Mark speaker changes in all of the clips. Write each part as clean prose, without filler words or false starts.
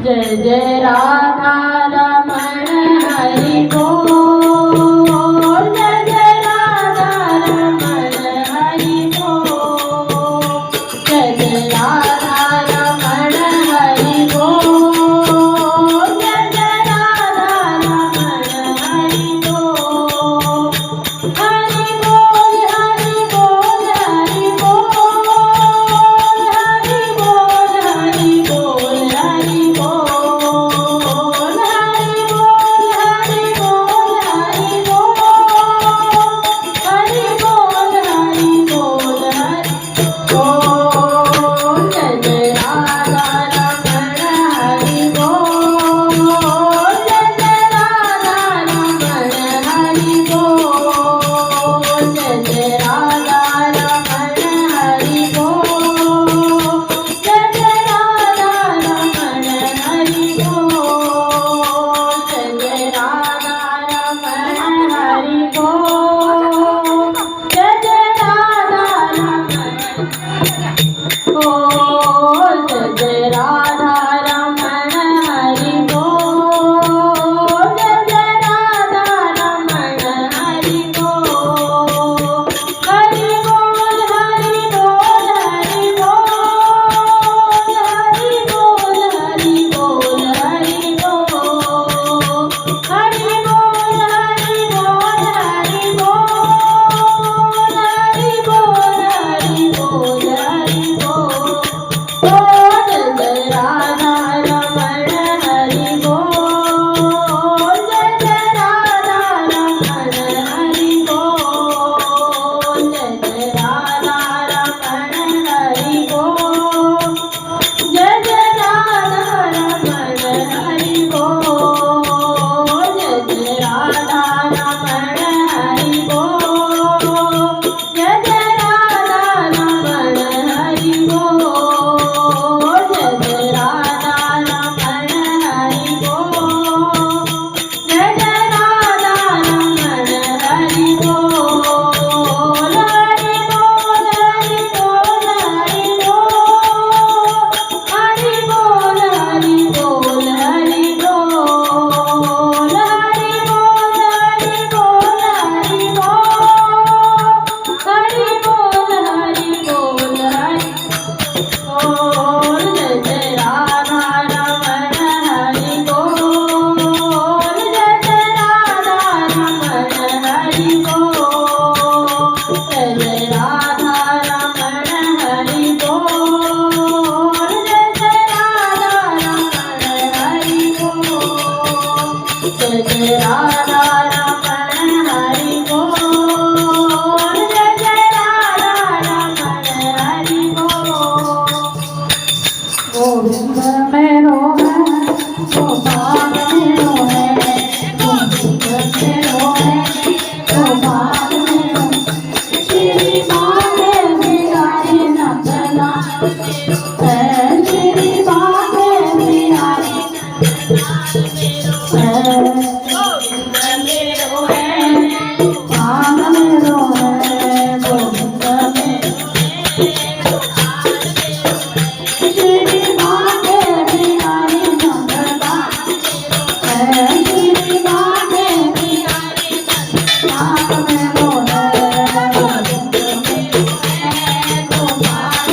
Speaker 1: जय जय राधा रमण हरि बोल, जय जय राधा रमण हरि बोल, जय जय राधा रमण हरि बोल, जय जय राधा रमण हरि बोल, हरि बोल हरि बोल हरि बोल, हरि बोल हरि बोल हरि बोल, हरि बोल हरि बोल हरि बोल, हरि बोल हरि बोल हरि बोल, जय जय राधा रमण हरि बोल, जय जय राधा रमण हरि बोल, जय जय राधा रमण हरि बोल, जय जय राधा रमण हरि बोल, जय जय राधा रमण हरि बोल, जय जय राधा रमण बोल, जय जय राधा रमण हरि बोल, जय जय राधा रमण हरि बोल, हरि बोल हरि बोल हरि बोल, हरि बोल हरि बोल हरि बोल, हरि बोल हरि बोल हरि बोल, हरि बोल हरि बोल हरि बोल, जय जय राधा रमण हरि बोल, जय जय राधा रमण हरि बोल, जय जय राधा रमण हरि बोल, जय जय राधा रमण हरि बोल, जय जय राधा रमण हरि बोल, जय जय राधा रमण हरि बोल, जय जय राधा रमण हरि बोल, जय जय राधा रमण हरि बोल, हरि बोल हरि बोल हरि बोल, हरि बोल हरि बोल हरि बोल, हरि बोल हरि बोल, हरि बोल हरि बोल हरि बोल, जय जय राधा रमण हरि बोल, जय जय राधा रमण हरि बोल, जय जय राधा रमण हरि बोल, जय जय राधा रमण हरि बोल, जय जय राधा रमण हरि बोल, जय जय राधा रमण हरि बोल, गोविंद मेरो है गोपाल मेरो है, गोविंद मेरो है गोपाल मेरो, श्री माधे बिहारी नंदना है, श्री माधे बिहारी है, गोविंद मेरो है गोपाल मेरो है, गोविंद मेरो श्री माधे बिहारी नंदना है, श्री माधे बिहारी नाम मेरो है, गोविंद मेरो है गोपाल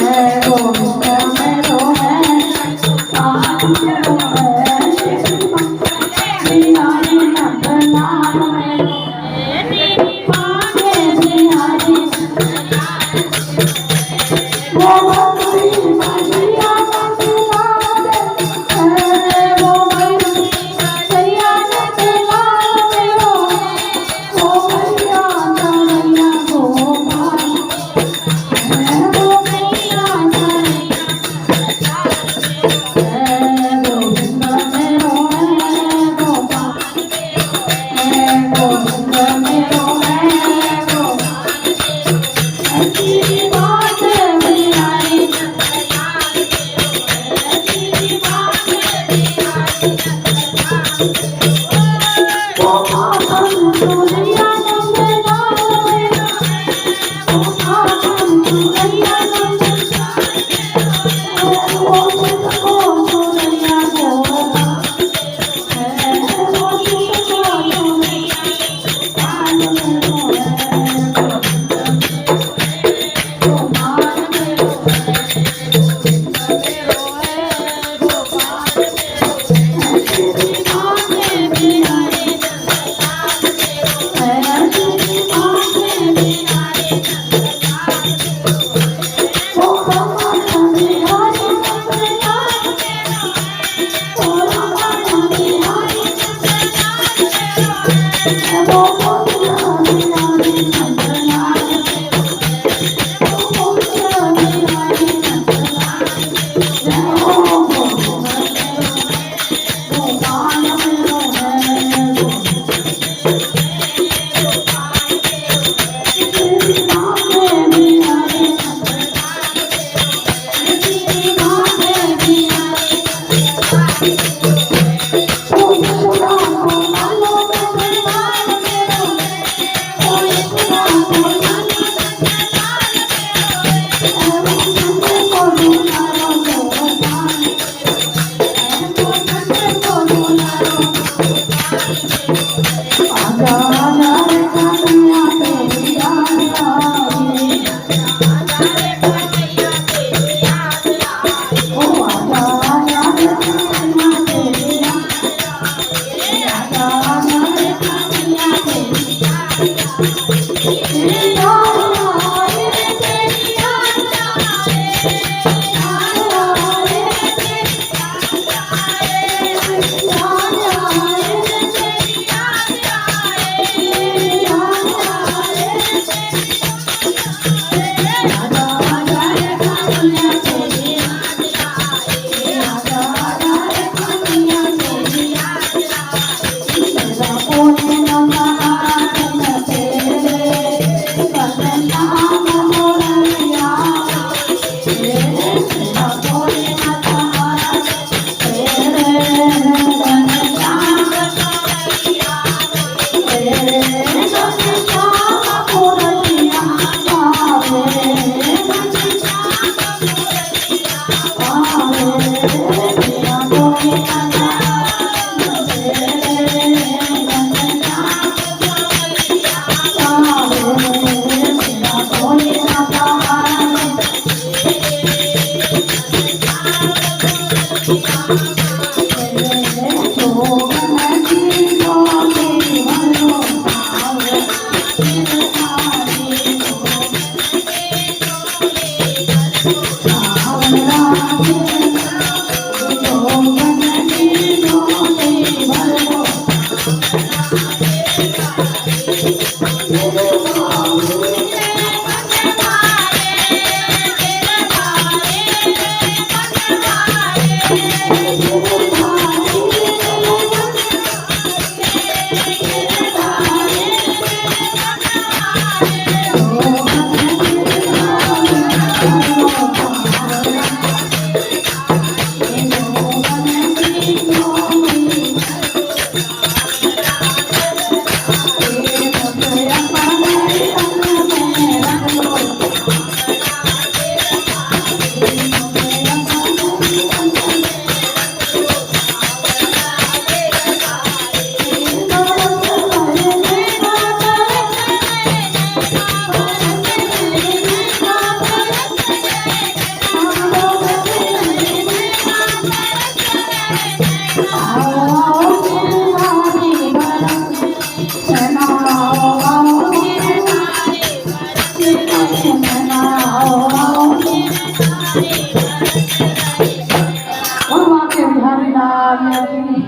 Speaker 1: है, गोविंद मेरो है गोपाल मेरो है, श्री माधे बिहारी नंदना मेरो है, श्री माधे बिहारी वो बंसी बजिया नचला दे, वो बंसी बजिया नचला दे, वो भैया तनैया गोपाल, वो भैया तनैया गोविंद मेरो है गोपाल, गोविंद मेरो है गोपाल, श्री माधे बिहारी Hare